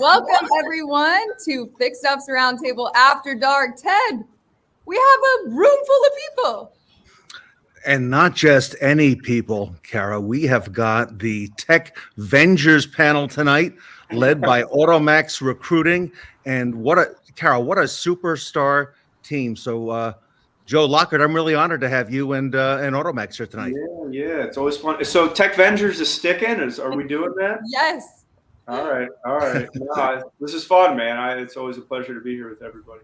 Welcome, everyone, to Fixed Ops Roundtable After Dark. Ted, we have a room full of people. And not just any people, Kara. We have got the Tech Vengers panel tonight, led by AutoMax Recruiting. And what a superstar team. So, Joe Lockhart, I'm really honored to have you and AutoMax here tonight. Yeah, it's always fun. So Tech Vengers is sticking? Are we doing that? Yes. All right. No, this is fun, man. It's always a pleasure to be here with everybody.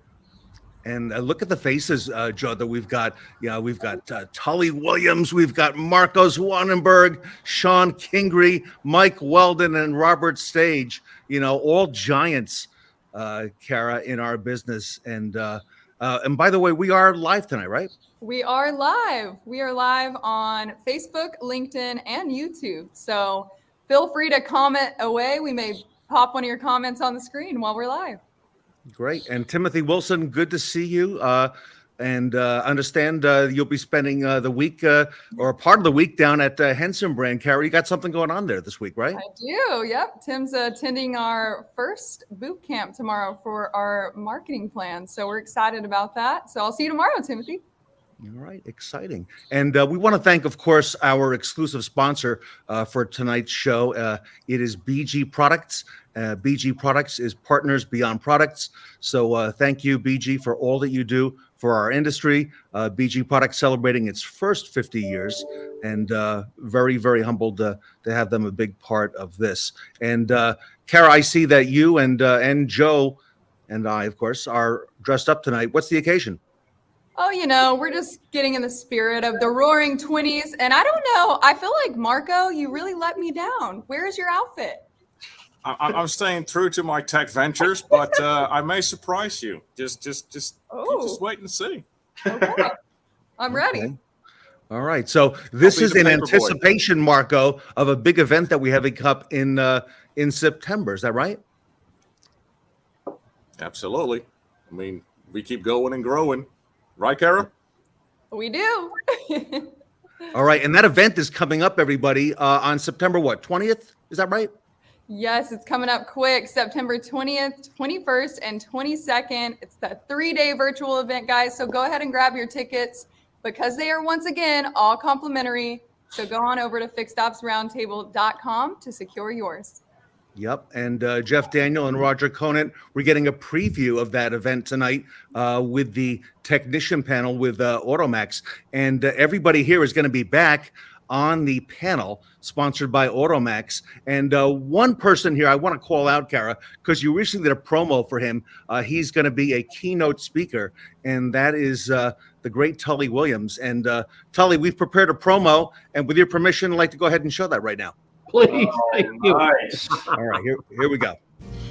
And look at the faces, Joe, that we've got. Yeah, we've got Tully Williams, we've got Marcos Wannenberg, Sean Kingery, Mike Weldon, and Robert Stage. All giants, Kara, in our business. And by the way, we are live tonight, right? We are live. We are live on Facebook, LinkedIn, and YouTube. So feel free to comment away. We may pop one of your comments on the screen while we're live. Great. And Timothy Wilson, good to see you. And understand you'll be spending the week or part of the week down at Henson Brand. Kara, you got something going on there this week, right? I do. Yep. Tim's attending our first boot camp tomorrow for our marketing plan. So we're excited about that. So I'll see you tomorrow, Timothy. All right. Exciting. And we want to thank, of course, our exclusive sponsor for tonight's show. It is BG Products. BG Products is Partners Beyond Products. So thank you, BG, for all that you do for our industry. BG Products celebrating its first 50 years, and very, very humbled to have them a big part of this. And Kara, I see that you and Joe and I, of course, are dressed up tonight. What's the occasion? Oh, we're just getting in the spirit of the Roaring 20s. And I don't know, I feel like, Marco, you really let me down. Where is your outfit? I'm staying true to my Tech Ventures, but I may surprise you. Just wait and see. Okay. I'm ready. Okay. All right. So this is in anticipation, Marco, of a big event that we have up in September. Is that right? Absolutely. I mean, we keep going and growing. Right, Kara? We do. All right. And that event is coming up, everybody, on September, 20th? Is that right? Yes, it's coming up quick. September 20th, 21st, and 22nd. It's the 3-day virtual event, guys. So go ahead and grab your tickets because they are, once again, all complimentary. So go on over to fixedopsroundtable.com to secure yours. Yep. And Jeff Daniel and Roger Conant, we're getting a preview of that event tonight with the technician panel with AutoMax. And everybody here is going to be back on the panel sponsored by AutoMax. And one person here I want to call out, Kara, because you recently did a promo for him. He's going to be a keynote speaker, and that is the great Tully Williams. And Tully, we've prepared a promo, and with your permission, I'd like to go ahead and show that right now. Please, thank you. Nice. All right, here we go.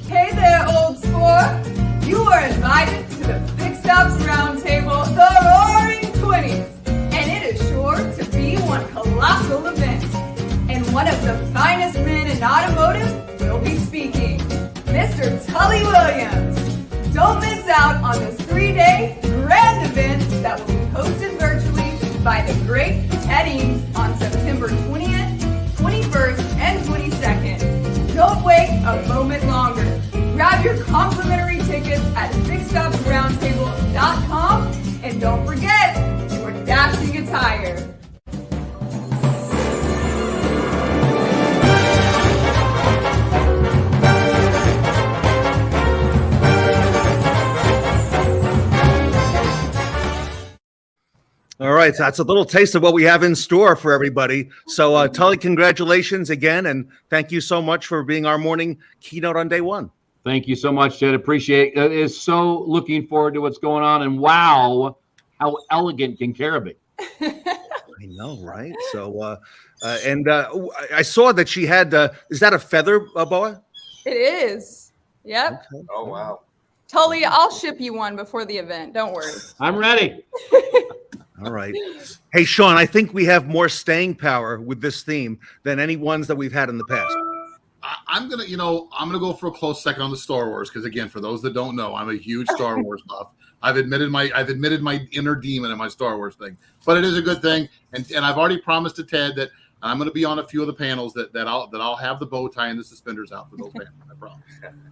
Hey there, old sport. You are invited to the Fixed Ops Roundtable, the Roaring 20s. And it is sure to be one colossal event. And one of the finest men in automotive will be speaking, Mr. Tully Williams. Don't miss out on this 3-day grand event that will be hosted virtually by the great Ted Eames on September 20th, 21st, and 22nd. Don't wait a moment longer. Grab your complimentary tickets at fixedopsroundtable.com, and don't forget your dashing attire. All right, so that's a little taste of what we have in store for everybody. So, Tully, congratulations again, and thank you so much for being our morning keynote on day one. Thank you so much, Ted. Appreciate it. Is so looking forward to what's going on, and wow, how elegant can Kara be? I know, right? So, I saw that she had. Is that a feather boa? It is. Yep. Okay. Oh, wow. Tully, I'll ship you one before the event. Don't worry. I'm ready. All right. Hey, Sean, I think we have more staying power with this theme than any ones that we've had in the past. I'm gonna go for a close second on the Star Wars because, again, for those that don't know, I'm a huge Star Wars buff. I've admitted my inner demon in my Star Wars thing, but it is a good thing, and I've already promised to Ted that I'm going to be on a few of the panels that I'll have the bow tie and the suspenders out for those panels. I promise.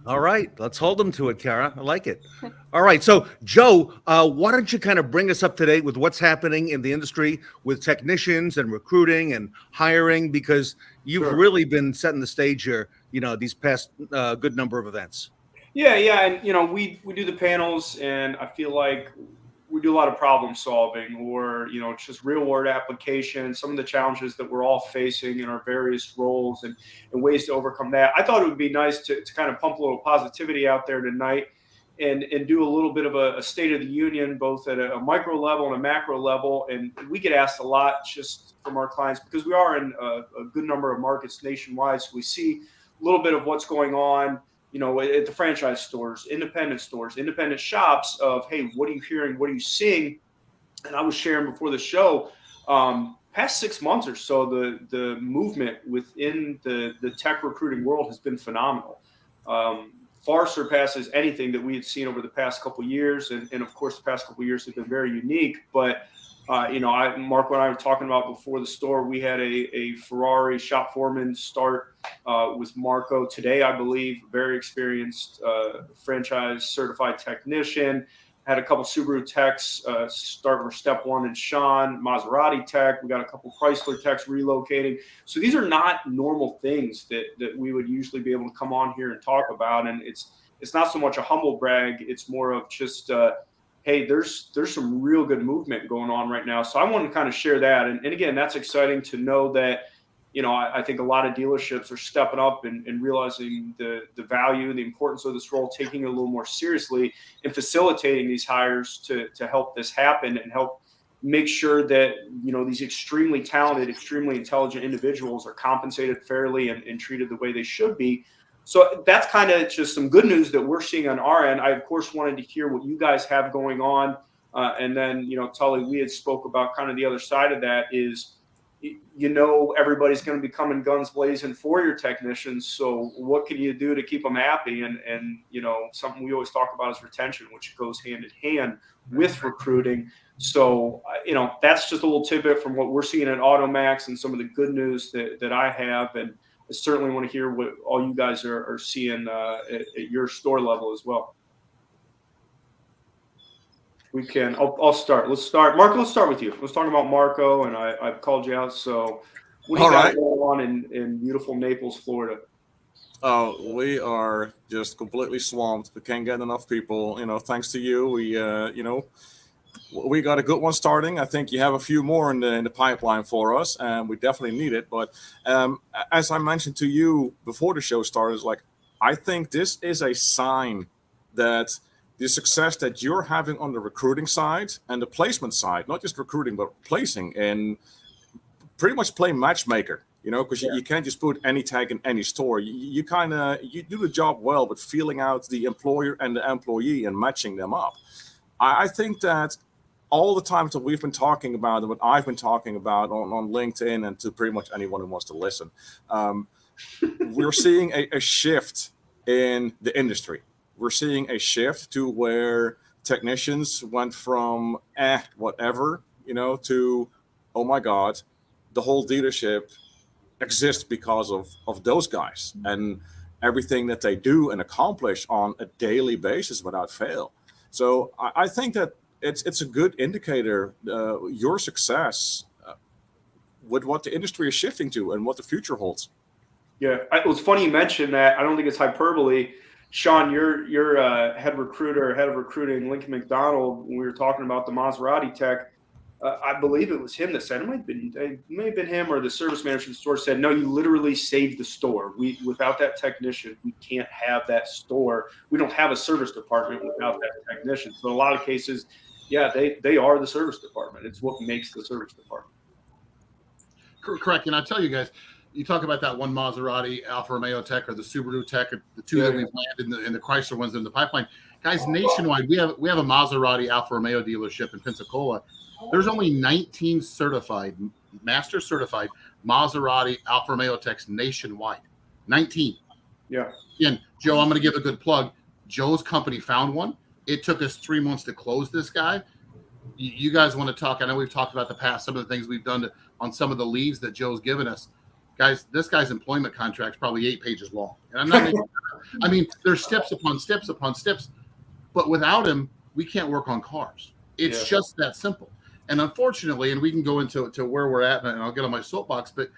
All right, let's hold them to it, Kara. I like it. All right, so Joe, why don't you kind of bring us up to date with what's happening in the industry with technicians and recruiting and hiring, because you've Sure. really been setting the stage here, these past good number of events. Yeah, and we do the panels, and I feel like we do a lot of problem solving, or it's just real world applications, some of the challenges that we're all facing in our various roles, and ways to overcome that. I thought it would be nice to kind of pump a little positivity out there tonight, and do a little bit of a state of the union, both at a micro level and a macro level. And we get asked a lot just from our clients, because we are in a good number of markets nationwide, so we see a little bit of what's going on at the franchise stores, independent shops, of, hey, what are you hearing? What are you seeing? And I was sharing before the show, past 6 months or so, the movement within the tech recruiting world has been phenomenal. Far surpasses anything that we had seen over the past couple of years. And of course, the past couple of years have been very unique. But, Marco and I were talking about before the store, we had a Ferrari shop foreman start with Marco today, I believe, very experienced franchise certified technician. Had a couple Subaru techs start for step one, and Sean, Maserati tech. We got a couple Chrysler techs relocating. So these are not normal things that we would usually be able to come on here and talk about. And it's not so much a humble brag. It's more of just, hey, there's some real good movement going on right now. So I want to kind of share that. And again, that's exciting to know that, I think a lot of dealerships are stepping up and realizing the value, the importance of this role, taking it a little more seriously, and facilitating these hires to help this happen and help make sure that, these extremely talented, extremely intelligent individuals are compensated fairly and treated the way they should be. So that's kind of just some good news that we're seeing on our end. I, of course, wanted to hear what you guys have going on. And then, Tully, we had spoke about kind of the other side of that is, everybody's going to be coming guns blazing for your technicians. So what can you do to keep them happy? And something we always talk about is retention, which goes hand in hand with recruiting. So, that's just a little tidbit from what we're seeing at AutoMax and some of the good news that I have. And I certainly want to hear what all you guys are seeing at your store level as well. We can. I'll start. Let's start. Marco, let's start with you. Let's talk about Marco, and I've called you out. So what do you got going on in beautiful Naples, Florida? Oh, we are just completely swamped. We can't get enough people. Thanks to you, we got a good one starting. I think you have a few more in the pipeline for us, and we definitely need it. But as I mentioned to you before the show started, I think this is a sign that the success that you're having on the recruiting side and the placement side, not just recruiting, but placing, and pretty much play matchmaker, because you can't just put any tag in any store. You do the job well, but feeling out the employer and the employee and matching them up. I think that all the times that we've been talking about and what I've been talking about on LinkedIn and to pretty much anyone who wants to listen, we're seeing a shift in the industry. We're seeing a shift to where technicians went from whatever, to, oh my God, the whole dealership exists because of those guys and everything that they do and accomplish on a daily basis without fail. So I think that it's a good indicator, your success with what the industry is shifting to and what the future holds. Yeah, it was funny you mentioned that. I don't think it's hyperbole. Sean, you're head of recruiting, Lincoln McDonald. When we were talking about the Maserati tech, I believe it was him that said, it may have been him or the service manager of the store said, no, you literally saved the store. Without that technician, we can't have that store. We don't have a service department without that technician. So in a lot of cases, yeah, they are the service department. It's what makes the service department. Correct. And I tell you guys, you talk about that one Maserati Alfa Romeo tech or the Subaru tech, or the two that we've landed and the Chrysler ones in the pipeline. Guys, nationwide, we have a Maserati Alfa Romeo dealership in Pensacola. There's only 19 master certified Maserati Alfa Romeo techs nationwide. 19. Yeah. And Joe, I'm going to give a good plug. Joe's company found one. It took us 3 months to close this guy. You guys want to talk? I know we've talked about the past, some of the things we've done on some of the leads that Joe's given us. Guys, this guy's employment contract's probably 8 pages long. And I'm not making, I mean, there's steps upon steps upon steps, but without him, we can't work on cars. It's just that simple. And unfortunately, and we can go into where we're at, and I'll get on my soapbox, but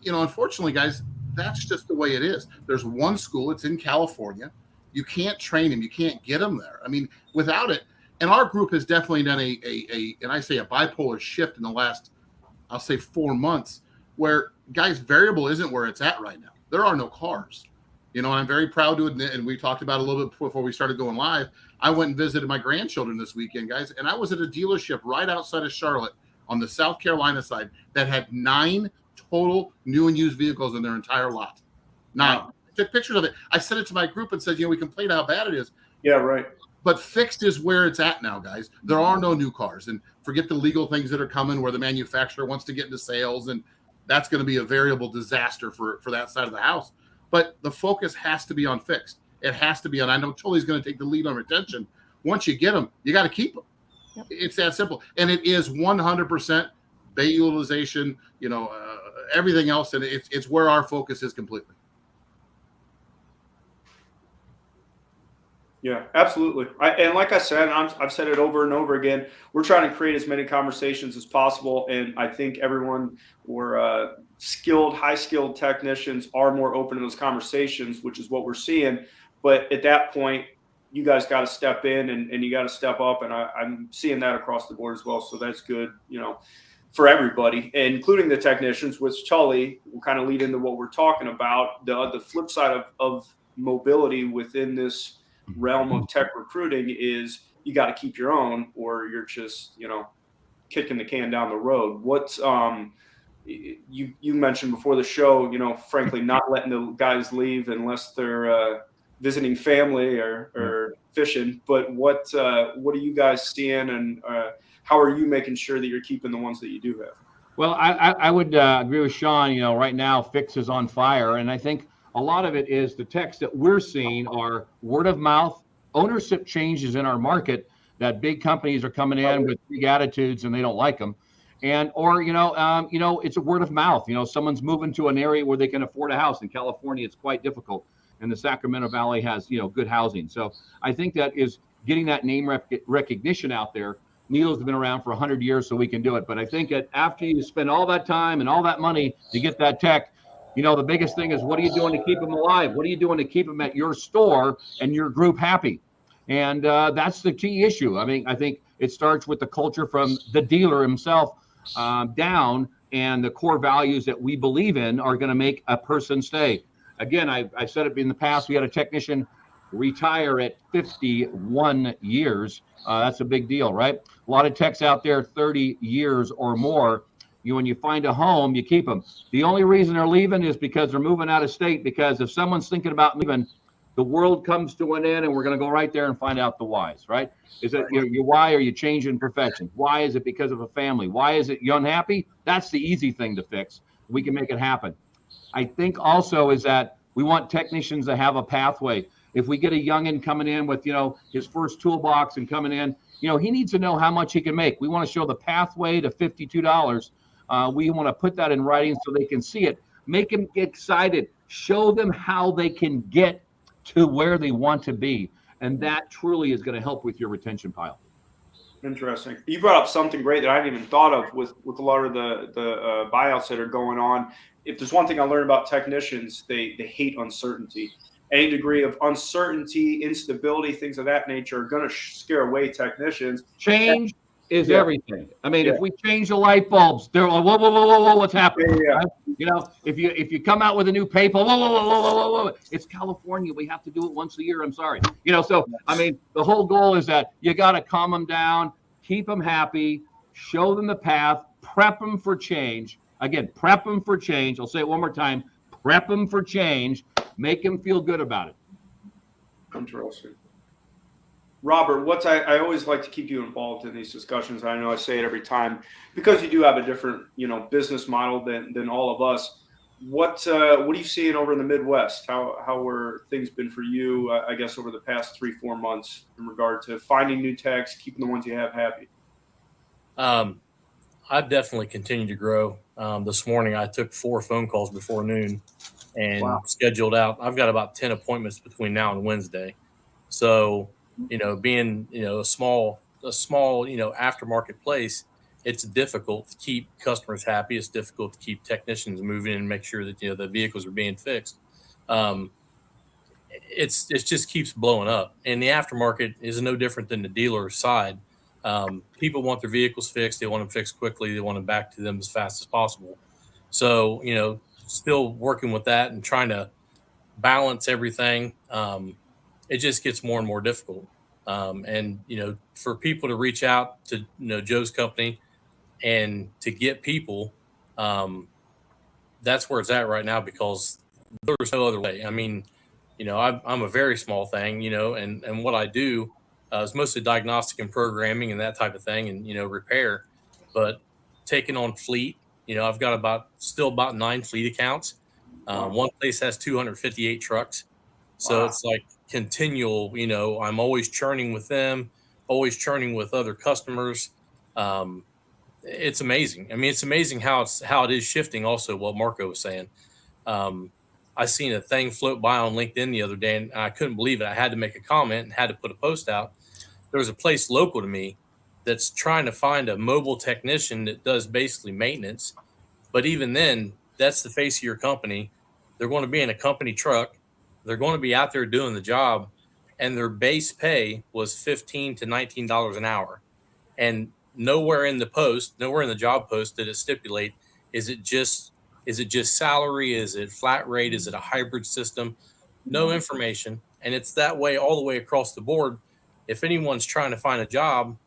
unfortunately, guys, that's just the way it is. There's one school, it's in California. You can't train him, you can't get him there. I mean, without it, and our group has definitely done and I say a bipolar shift in the last, I'll say 4 months, where guys, variable isn't where it's at right now. There are no cars. And I'm very proud to admit, and we talked about it a little bit before we started going live. I went and visited my grandchildren this weekend, guys, and I was at a dealership right outside of Charlotte on the South Carolina side that had 9 total new and used vehicles in their entire lot. 9. I took pictures of it. I sent it to my group and said, we complain how bad it is. Yeah, right. But fixed is where it's at now, guys. There are no new cars, and forget the legal things that are coming where the manufacturer wants to get into sales, and that's going to be a variable disaster for that side of the house. But the focus has to be on fixed. It has to be on, I know Tully's going to take the lead on retention. Once you get them, you got to keep them. Yep. It's that simple. And it is 100% bay utilization, everything else. And it's where our focus is completely. Yeah, absolutely. And like I said, I've said it over and over again, we're trying to create as many conversations as possible. And I think everyone or high-skilled technicians are more open to those conversations, which is what we're seeing. But at that point, you guys got to step in and you got to step up. And I'm seeing that across the board as well. So that's good, for everybody, including the technicians, which Tully will kind of lead into what we're talking about. The flip side of mobility within this realm of tech recruiting is you got to keep your own, or you're just kicking the can down the road. What's you mentioned before the show, frankly, not letting the guys leave unless they're visiting family or fishing. But what are you guys seeing, and how are you making sure that you're keeping the ones that you do have? Well, I would agree with Sean. Right now Fix is on fire, and I think a lot of it is the techs that we're seeing are word of mouth, ownership changes in our market, that big companies are coming in with big attitudes and they don't like them. Or it's a word of mouth. Someone's moving to an area where they can afford a house. In California, it's quite difficult. And the Sacramento Valley has, good housing. So I think that is getting that name recognition out there. Neil's been around for 100 years, so we can do it. But I think that after you spend all that time and all that money to get that tech, the biggest thing is, what are you doing to keep them alive? What are you doing to keep them at your store and your group happy? And that's the key issue. I mean, I think it starts with the culture from the dealer himself down, and the core values that we believe in are going to make a person stay. Again, I said it in the past, we had a technician retire at 51 years. That's a big deal, right? A lot of techs out there, 30 years or more. When you find a home, you keep them. The only reason they're leaving is because they're moving out of state, because if someone's thinking about moving, the world comes to an end, and we're going to go right there and find out the whys, right? Is it your why are you changing professions? Why is it because of a family? Why is it you unhappy? That's the easy thing to fix. We can make it happen. I think also is that we want technicians to have a pathway. If we get a youngin coming in with, his first toolbox and coming in, he needs to know how much he can make. We want to show the pathway to $52. We want to put that in writing so they can see it. Make them excited. Show them how they can get to where they want to be. And that truly is going to help with your retention pile. Interesting. You brought up something great that I hadn't even thought of with a lot of the buyouts that are going on. If there's one thing I learned about technicians, they hate uncertainty. Any degree of uncertainty, instability, things of that nature are going to scare away technicians. Change is everything. I mean, if we change the light bulbs, they're like, whoa, what's happening? Yeah. Right? If you come out with a new paper, whoa, it's California. We have to do it once a year. I'm sorry. So I mean, the whole goal is that you got to calm them down, keep them happy, show them the path, prep them for change. Again, prep them for change. I'll say it one more time. Prep them for change. Make them feel good about it. Interesting. Robert, I always like to keep you involved in these discussions. I know I say it every time because you do have a different, business model than all of us. What are you seeing over in the Midwest? How were things been for you, I guess, over the past 3-4 months in regard to finding new techs, keeping the ones you have happy? I definitely continue to grow. This morning, I took 4 phone calls before noon and Wow. scheduled out. I've got about 10 appointments between now and Wednesday. So, being, a small, aftermarket place, it's difficult to keep customers happy. It's difficult to keep technicians moving and make sure that, the vehicles are being fixed. Um, it just keeps blowing up, and the aftermarket is no different than the dealer side. People want their vehicles fixed. They want them fixed quickly. They want them back to them as fast as possible. So, still working with that and trying to balance everything. It just gets more and more difficult. And for people to reach out to Joe's company and to get people, um, that's where it's at right now, because there's no other way. I mean, I'm a very small thing, and what I do is mostly diagnostic and programming and that type of thing, and repair. But taking on fleet, I've got still about 9 fleet accounts. One place has 258 trucks, so Wow. it's like continual. I'm always churning with them, always churning with other customers. Um, it's amazing. I mean, it's amazing how it is shifting. Also, what Marco was saying. Um, I seen a thing float by on LinkedIn the other day, and I couldn't believe it. I had to make a comment and had to put a post out. There was a place local to me that's trying to find a mobile technician that does basically maintenance. But even then, that's the face of your company. They're going to be in a company truck. They're going to be out there doing the job, and their base pay was $15 to $19 an hour. And nowhere in the job post did it stipulate, is it just salary? Is it flat rate? Is it a hybrid system? No information. And it's that way all the way across the board. If anyone's trying to find a job,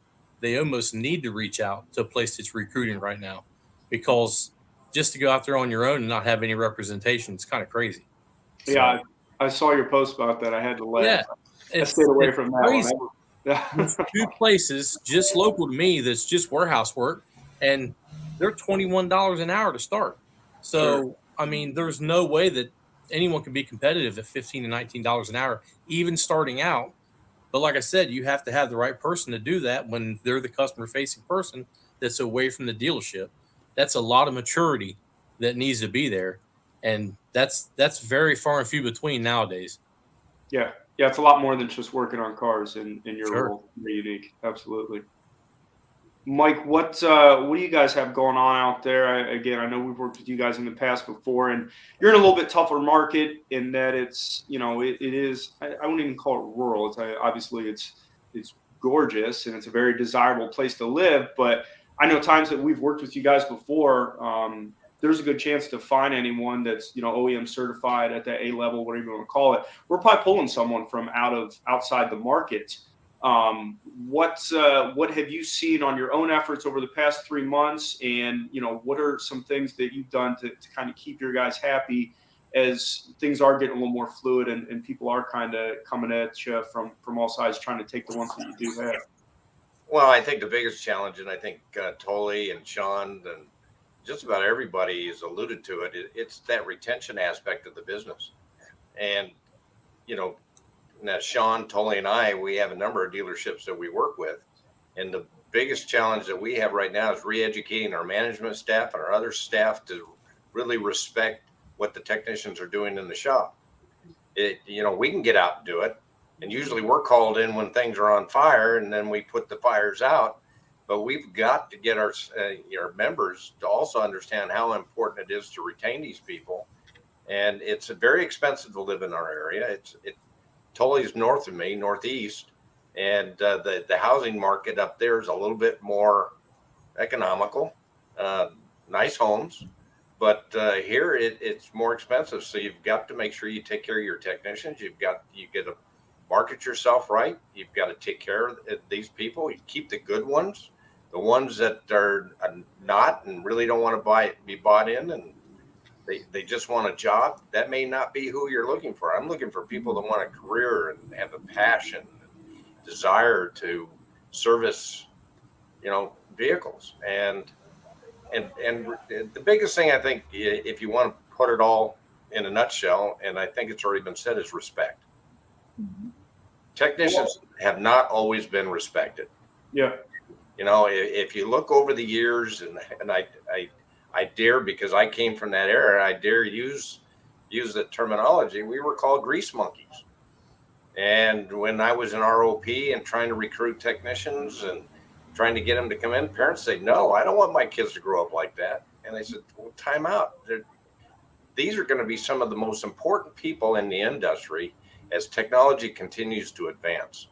they almost need to reach out to a place that's recruiting right now, because just to go out there on your own and not have any representation, it's kind of crazy. Yeah, I saw your post about that. I had to laugh. Yeah, I stayed away it's from that crazy. one. Yeah. There's 2 places just local to me that's just warehouse work, and they're $21 an hour to start. So, Sure. I mean, there's no way that anyone can be competitive at $15 to $19 an hour, even starting out. But like I said, you have to have the right person to do that when they're the customer facing person that's away from the dealership. That's a lot of maturity that needs to be there. And that's very far and few between nowadays. Yeah. Yeah, it's a lot more than just working on cars in your Sure. role. Very unique. Absolutely. Mike, what do you guys have going on out there? I know we've worked with you guys in the past before, and you're in a little bit tougher market in that it's, it is, I wouldn't even call it rural. Obviously it's gorgeous and it's a very desirable place to live, but I know times that we've worked with you guys before, there's a good chance to find anyone that's, OEM certified at that A level, whatever you want to call it. We're probably pulling someone from outside the market. What have you seen on your own efforts over the past 3 months? And, what are some things that you've done to kind of keep your guys happy as things are getting a little more fluid and people are kind of coming at you from all sides, trying to take the ones that you do have? Well, I think the biggest challenge, and I think Tully and Sean and just about everybody has alluded to it, it's that retention aspect of the business. And, now Sean, Tully, and I, we have a number of dealerships that we work with. And the biggest challenge that we have right now is re-educating our management staff and our other staff to really respect what the technicians are doing in the shop. We can get out and do it. And usually we're called in when things are on fire, and then we put the fires out. But we've got to get our members to also understand how important it is to retain these people. And it's very expensive to live in our area. Tully's north of me, northeast, and the housing market up there is a little bit more economical, nice homes, but here it's more expensive. So you've got to make sure you take care of your technicians. You got to market yourself right. You've got to take care of these people. You keep the good ones, the ones that are not and really don't want to be bought in, and they just want a job. That may not be who you're looking for. I'm looking for people that want a career and have a passion, and desire to service, vehicles. And the biggest thing, I think, if you want to put it all in a nutshell, and I think it's already been said, is respect. Technicians have not always been respected. Yeah. You know, if you look over the years, and I dare, because I came from that era, I dare use the terminology. We were called grease monkeys. And when I was in ROP and trying to recruit technicians and trying to get them to come in, parents say, no, I don't want my kids to grow up like that. And I said, well, time out. These are going to be some of the most important people in the industry as technology continues to advance.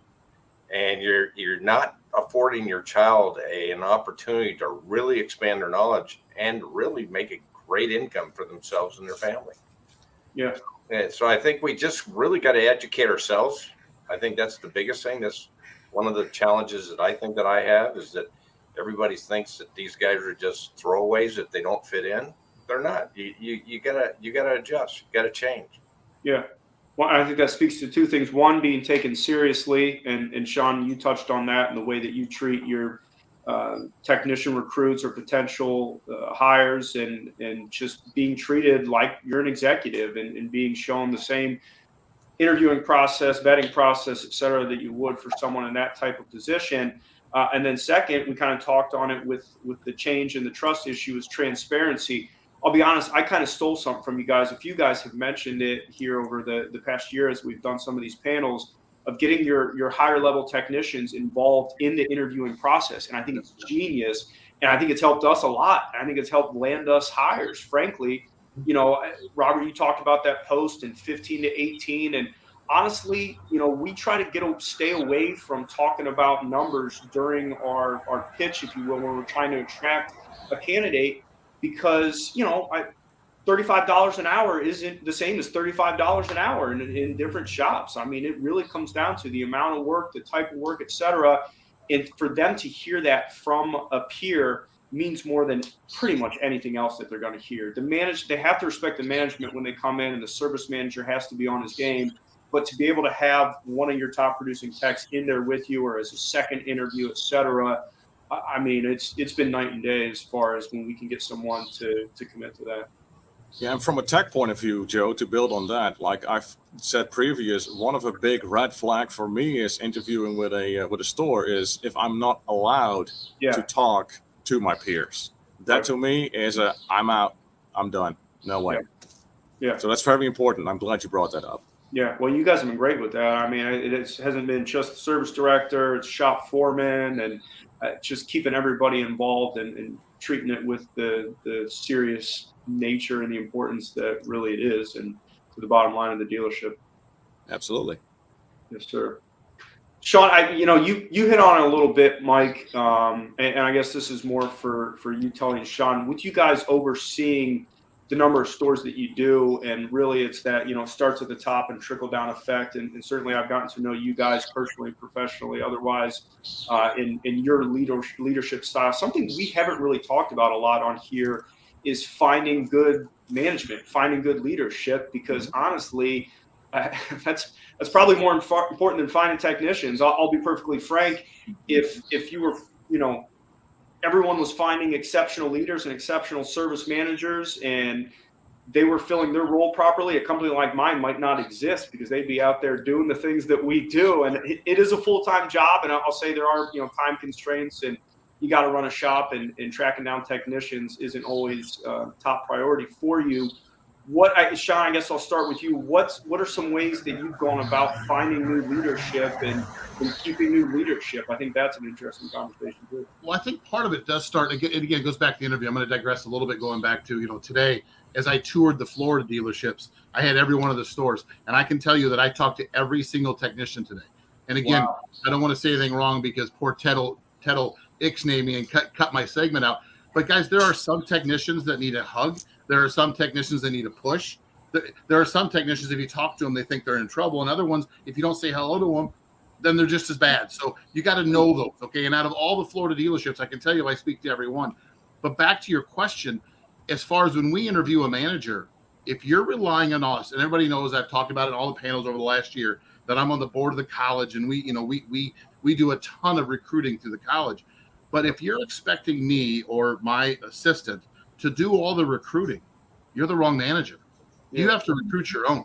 And you're not affording your child an opportunity to really expand their knowledge and really make a great income for themselves and their family. Yeah. And so I think we just really got to educate ourselves. I think that's the biggest thing. That's one of the challenges that I think that I have, is that everybody thinks that these guys are just throwaways, that they don't fit in. They're not. You gotta adjust. You gotta change. Yeah. Well, I think that speaks to two things. One, being taken seriously, and Sean, you touched on that, in the way that you treat your technician recruits or potential hires, and just being treated like you're an executive, and being shown the same interviewing process, vetting process, et cetera, that you would for someone in that type of position. And then second, we kind of talked on it with the change in the trust issue, is transparency. I'll be honest, I kind of stole something from you guys. A few guys have mentioned it here over the past year as we've done some of these panels, of getting your higher level technicians involved in the interviewing process. And I think it's genius. And I think it's helped us a lot. I think it's helped land us hires, frankly. You know, Robert, you talked about that post in 15 to 18. And honestly, you know, we try to stay away from talking about numbers during our pitch, if you will, when we're trying to attract a candidate, because, you know, $35 an hour isn't the same as $35 an hour in different shops. I mean, it really comes down to the amount of work, the type of work, et cetera. And for them to hear that from a peer means more than pretty much anything else that they're going to hear. They have to respect the management when they come in, and the service manager has to be on his game. But to be able to have one of your top producing techs in there with you, or as a second interview, et cetera, I mean, it's been night and day as far as when we can get someone to commit to that. Yeah, and from a tech point of view, Joe, to build on that, like I've said previous, one of the big red flag for me is interviewing with a store is if I'm not allowed to talk to my peers. That to me is I'm out, I'm done, no way. Yeah. So that's very important. I'm glad you brought that up. Yeah, well, you guys have been great with that. I mean, it hasn't been just the service director, it's shop foreman, and just keeping everybody involved and treating it with the serious nature and the importance that really it is, and to the bottom line of the dealership. Absolutely. Yes, sir. Sean, you hit on it a little bit, Mike, and I guess this is more for you telling Sean, with you guys overseeing the number of stores that you do, and really it's that, you know, starts at the top and trickle down effect. And certainly I've gotten to know you guys personally, professionally, otherwise, in your leadership style. Something we haven't really talked about a lot on here is finding good management, finding good leadership, because honestly, that's probably more important than finding technicians. I'll be perfectly frank. If you were, you know, everyone was finding exceptional leaders and exceptional service managers, and they were filling their role properly, a company like mine might not exist, because they'd be out there doing the things that we do. And it is a full-time job. And I'll say there are, you know, time constraints, and you got to run a shop, and tracking down technicians isn't always top priority for you. Sean, I guess I'll start with you. What are some ways that you've gone about finding new leadership and keeping new leadership? I think that's an interesting conversation too. Well, I think part of it does start, again, it goes back to the interview. I'm going to digress a little bit, going back to, you know, today, as I toured the Florida dealerships, I had every one of the stores, and I can tell you that I talked to every single technician today. And again, wow. I don't want to say anything wrong, because poor Ted'll ixnay me and cut my segment out. But guys, there are some technicians that need a hug. There are some technicians that need a push. There are some technicians, if you talk to them, they think they're in trouble. And other ones, if you don't say hello to them, then they're just as bad. So you got to know those, okay? And out of all the Florida dealerships, I can tell you I speak to every one. But back to your question, as far as when we interview a manager, if you're relying on us, and everybody knows I've talked about it in all the panels over the last year, that I'm on the board of the college, and we do a ton of recruiting through the college. But if you're expecting me or my assistant to do all the recruiting, you're the wrong manager. You have to recruit your own.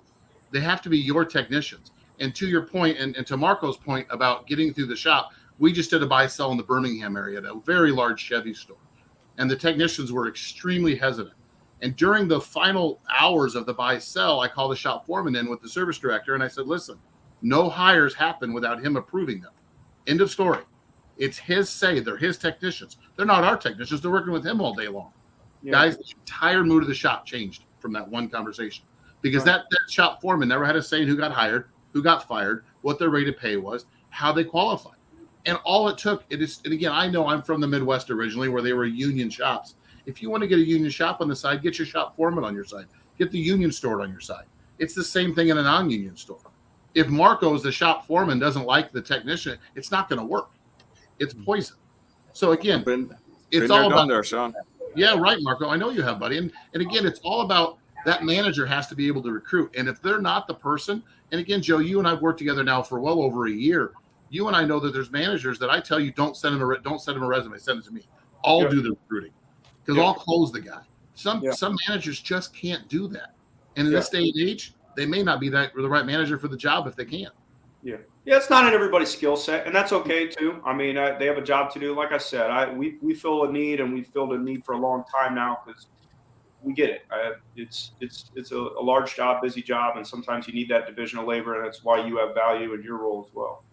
They have to be your technicians. And to your point, and to Marco's point about getting through the shop, We just did a buy sell in the Birmingham area at a very large Chevy store, and the technicians were extremely hesitant. And during the final hours of the buy sell, I called the shop foreman in with the service director, and I said, listen, no hires happen without him approving them. End of story. It's his say. They're his technicians. They're not our technicians. They're working with him all day long. Yeah. Guys, the entire mood of the shop changed from that one conversation, because that shop foreman never had a say in who got hired, who got fired, what their rate of pay was, how they qualified. And all it took, and again, I know I'm from the Midwest originally, where they were union shops. If you want to get a union shop on the side, get your shop foreman on your side. Get the union store on your side. It's the same thing in a non-union store. If Marco's, the shop foreman, doesn't like the technician, it's not going to work. It's poison. So again, it's all about there, Sean. Yeah, right, Marco. I know you have, buddy. And again, it's all about that manager has to be able to recruit. And if they're not the person, and again, Joe, you and I've worked together now for well over a year. You and I know that there's managers that I tell you don't send them a resume, send it to me. I'll do the recruiting, because I'll close the guy. Some managers just can't do that. And in this day and age, they may not be the right manager for the job if they can't. Yeah, it's not in everybody's skill set, and that's okay too. I mean, they have a job to do. Like I said, we feel a need, and we've filled a need for a long time now, because we get it. It's a large job, busy job, and sometimes you need that division of labor, and that's why you have value in your role as well.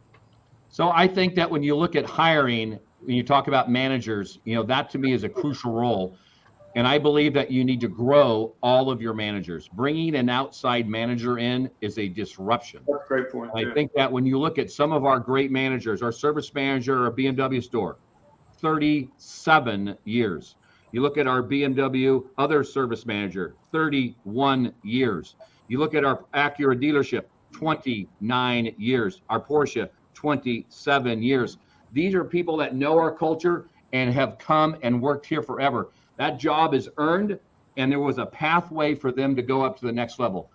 So I think that when you look at hiring, when you talk about managers, that to me is a crucial role. And I believe that you need to grow all of your managers. Bringing an outside manager in is a disruption. That's a great point. I think that when you look at some of our great managers, our service manager, our BMW store, 37 years. You look at our BMW other service manager, 31 years. You look at our Acura dealership, 29 years. Our Porsche, 27 years. These are people that know our culture and have come and worked here forever. That job is earned, and there was a pathway for them to go up to the next level.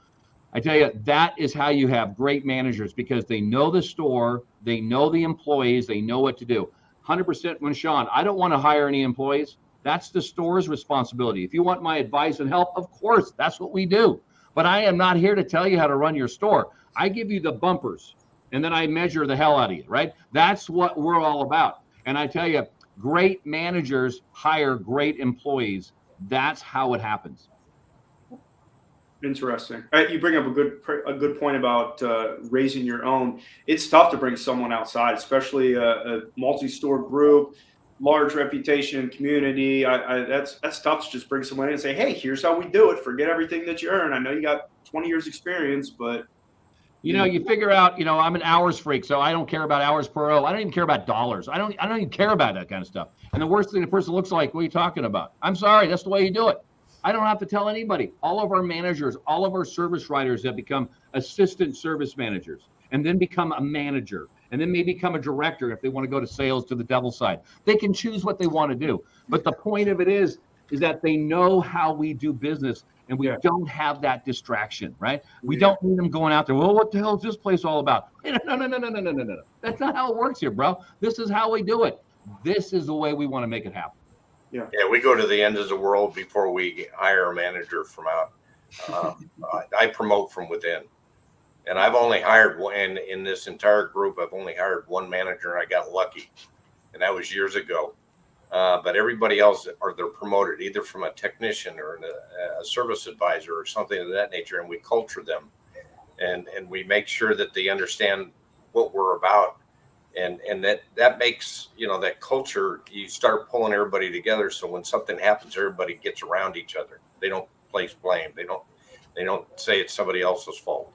I tell you, that is how you have great managers, because they know the store, they know the employees, they know what to do. 100% when Sean, I don't want to hire any employees. That's the store's responsibility. If you want my advice and help, of course, that's what we do. But I am not here to tell you how to run your store. I give you the bumpers, and then I measure the hell out of you, right? That's what we're all about. And I tell you, great managers hire great employees. That's how it happens. Interesting. You bring up a good point about raising your own. It's tough to bring someone outside, especially a multi-store group, large reputation, community. That's tough to just bring someone in and say, hey, here's how we do it. Forget everything that you earn. I know you got 20 years experience, but you figure out, I'm an hours freak, so I don't care about hours per hour. I don't even care about dollars. I don't even care about that kind of stuff. And the worst thing the person looks like, what are you talking about? I'm sorry, that's the way you do it. I don't have to tell anybody. All of our managers, all of our service writers have become assistant service managers, and then become a manager, and then maybe become a director if they want to go to sales to the devil side. They can choose what they want to do. But the point of it is that they know how we do business. And we don't have that distraction, right? We don't need them going out there. Well, what the hell is this place all about? No. That's not how it works here, bro. This is how we do it. This is the way we want to make it happen. Yeah, we go to the end of the world before we hire a manager from out. I promote from within. And I've only hired one in this entire group. I've only hired one manager, and I got lucky. And that was years ago. But everybody else, they're promoted either from a technician or a service advisor or something of that nature, and we culture them, and we make sure that they understand what we're about, and that makes that culture. You start pulling everybody together, so when something happens, everybody gets around each other. They don't place blame. They don't say it's somebody else's fault.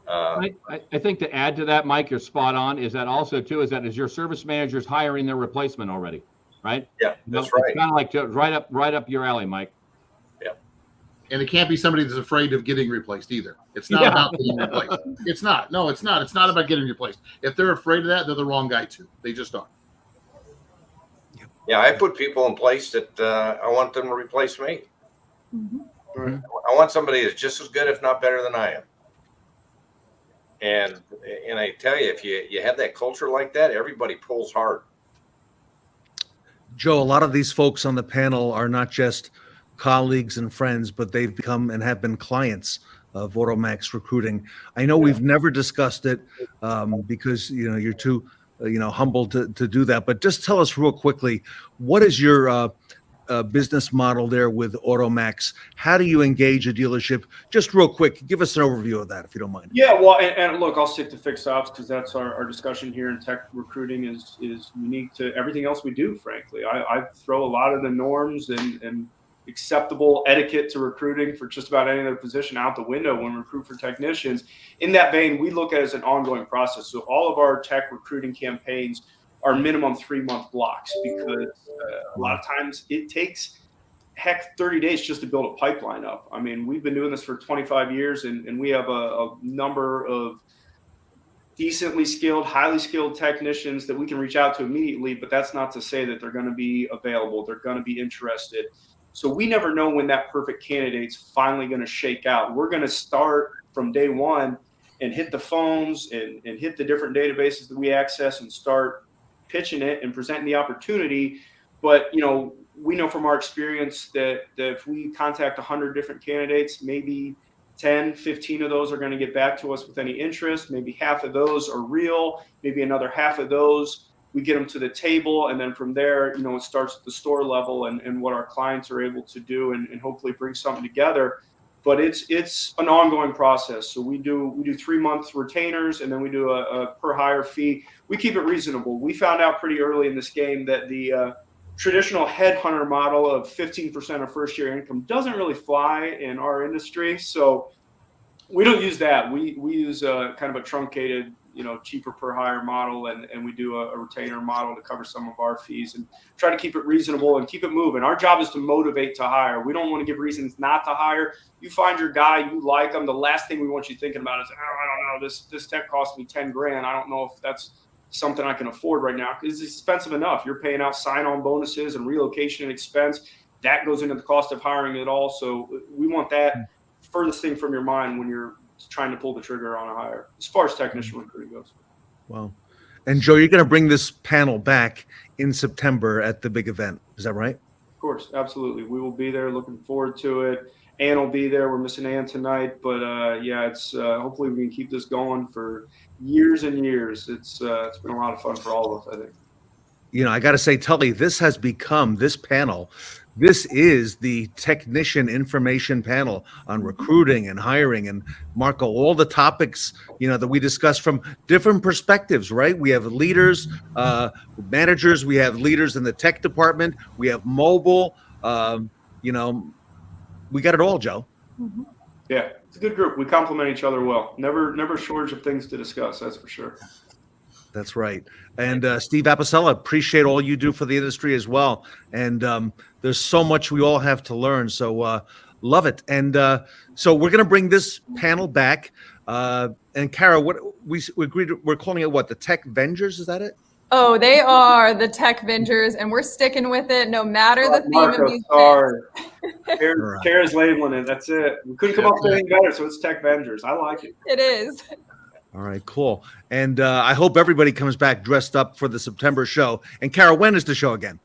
I think to add to that, Mike, you're spot on. Is that also too? Is your service managers hiring their replacement already? Right? Yeah, that's right. It's kind of like right up your alley, Mike. Yeah. And it can't be somebody that's afraid of getting replaced either. It's not about getting replaced. It's not. No, it's not. It's not about getting replaced. If they're afraid of that, they're the wrong guy too. They just are. Yeah, I put people in place that I want them to replace me. Mm-hmm. I want somebody that's just as good, if not better than I am. And I tell you, if you have that culture like that, everybody pulls hard. Joe, a lot of these folks on the panel are not just colleagues and friends, but they've become and have been clients of AutoMax Recruiting. I know we've never discussed it because you're two humbled to do that. But just tell us real quickly, what is your business model there with AutoMax? How do you engage a dealership? Just real quick, give us an overview of that, if you don't mind. Yeah, well, and look, I'll stick to fixed ops because that's our discussion here in tech recruiting is unique to everything else we do, frankly. I throw a lot of the norms and acceptable etiquette to recruiting for just about any other position out the window when we recruit for technicians. In that vein, we look at it as an ongoing process. So all of our tech recruiting campaigns are minimum 3-month blocks because a lot of times it takes 30 days just to build a pipeline up. I mean, we've been doing this for 25 years and we have a number of decently skilled, highly skilled technicians that we can reach out to immediately, but that's not to say that they're going to be available. They're going to be interested. So we never know when that perfect candidate's finally going to shake out. We're going to start from day one and hit the phones and hit the different databases that we access and start pitching it and presenting the opportunity. But, we know from our experience that if we contact 100 different candidates, maybe 10, 15 of those are going to get back to us with any interest. Maybe half of those are real. Maybe another half of those, we get them to the table. And then from there, it starts at the store level and what our clients are able to do and hopefully bring something together. But it's an ongoing process. So we do 3-month retainers and then we do a per hire fee. We keep it reasonable. We found out pretty early in this game that the traditional headhunter model of 15% of first year income doesn't really fly in our industry. So we don't use that. We use kind of a truncated, cheaper per hire model and we do a retainer model to cover some of our fees and try to keep it reasonable and keep it moving. Our job is to motivate to hire. We don't want to give reasons not to hire. You find your guy, you like them. The last thing we want you thinking about is, I don't know, this tech cost me 10 grand. I don't know if that's something I can afford right now because it's expensive enough. You're paying out sign-on bonuses and relocation expense. That goes into the cost of hiring it all. So we want that furthest thing from your mind when you're trying to pull the trigger on a hire, as far as technician recruiting goes. Wow. And Joe, you're going to bring this panel back in September at the big event. Is that right? Of course. Absolutely. We will be there. Looking forward to it. Ann will be there. We're missing Ann tonight, but it's hopefully we can keep this going for years and years. It's been a lot of fun for all of us, I think. I got to say, Tully, this has become this panel. This is the technician information panel on recruiting and hiring and Marco, all the topics, that we discuss from different perspectives, right? We have leaders, managers, we have leaders in the tech department, we have mobile, we got it all, Joe. Mm-hmm. Yeah, it's a good group. We complement each other well. Never shortage of things to discuss. That's for sure. That's right. And Steve Apicella, appreciate all you do for the industry as well. And there's so much we all have to learn. So love it. And so we're going to bring this panel back. And Kara, what we agreed, we're calling it what? The Tech Vengers? Is that it? Oh, they are the Tech Vengers, and we're sticking with it no matter the theme of these events. Kara's labeling it. That's it. We couldn't come up with anything better, so it's Tech Vengers. I like it. It is. All right, cool. And I hope everybody comes back dressed up for the September show. And Kara, when is the show again?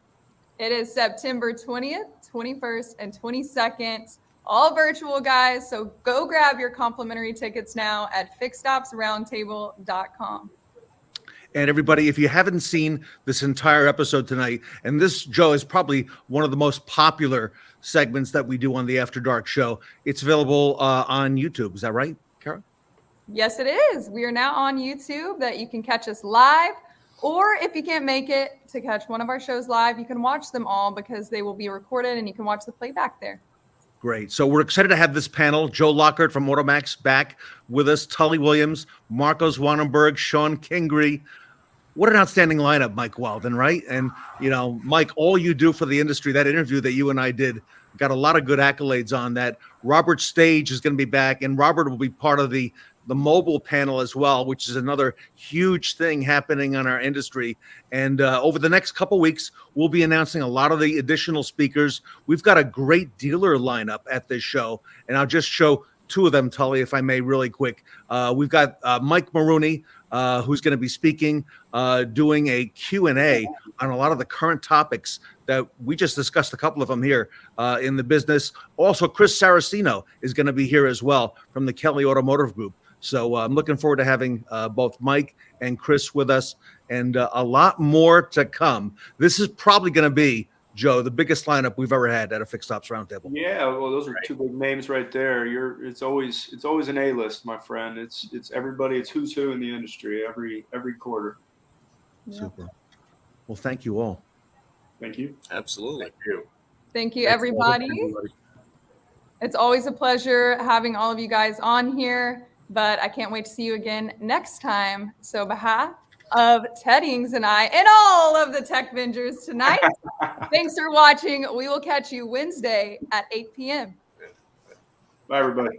It is September 20th, 21st, and 22nd. All virtual, guys. So go grab your complimentary tickets now at fixedopsroundtable.com. And everybody, if you haven't seen this entire episode tonight, and this, Joe, is probably one of the most popular segments that we do on the After Dark show, it's available on YouTube. Is that right, Kara? Yes, it is. We are now on YouTube that you can catch us live, or if you can't make it to catch one of our shows live, you can watch them all because they will be recorded and you can watch the playback there. Great. So we're excited to have this panel. Joe Lockhart from AutoMax back with us, Tully Williams, Marcos Wanenberg, Sean Kingery. What an outstanding lineup, Mike Weldon, right? And, Mike, all you do for the industry, that interview that you and I did, got a lot of good accolades on that. Robert Stage is going to be back, and Robert will be part of the mobile panel as well, which is another huge thing happening on our industry. And over the next couple weeks, we'll be announcing a lot of the additional speakers. We've got a great dealer lineup at this show, and I'll just show two of them, Tully, if I may, really quick. We've got Mike Maroney, who's going to be speaking, doing a Q&A on a lot of the current topics that we just discussed, a couple of them here in the business. Also, Chris Saraceno is going to be here as well from the Kelly Automotive Group. So I'm looking forward to having both Mike and Chris with us. and a lot more to come. This is probably going to be, Joe, the biggest lineup we've ever had at a Fixed Ops Roundtable. Yeah, well, those are two big names right there. It's always an A list, my friend. It's everybody. It's who's who in the industry every quarter. Super. Well, thank you all. Thank you. Absolutely. Thank you. Thank you, everybody. It's always a pleasure having all of you guys on here, but I can't wait to see you again next time. So, behalf of Teddings and I and all of the Tech Vengers tonight, thanks for watching. We will catch you Wednesday at 8 p.m. Bye, everybody.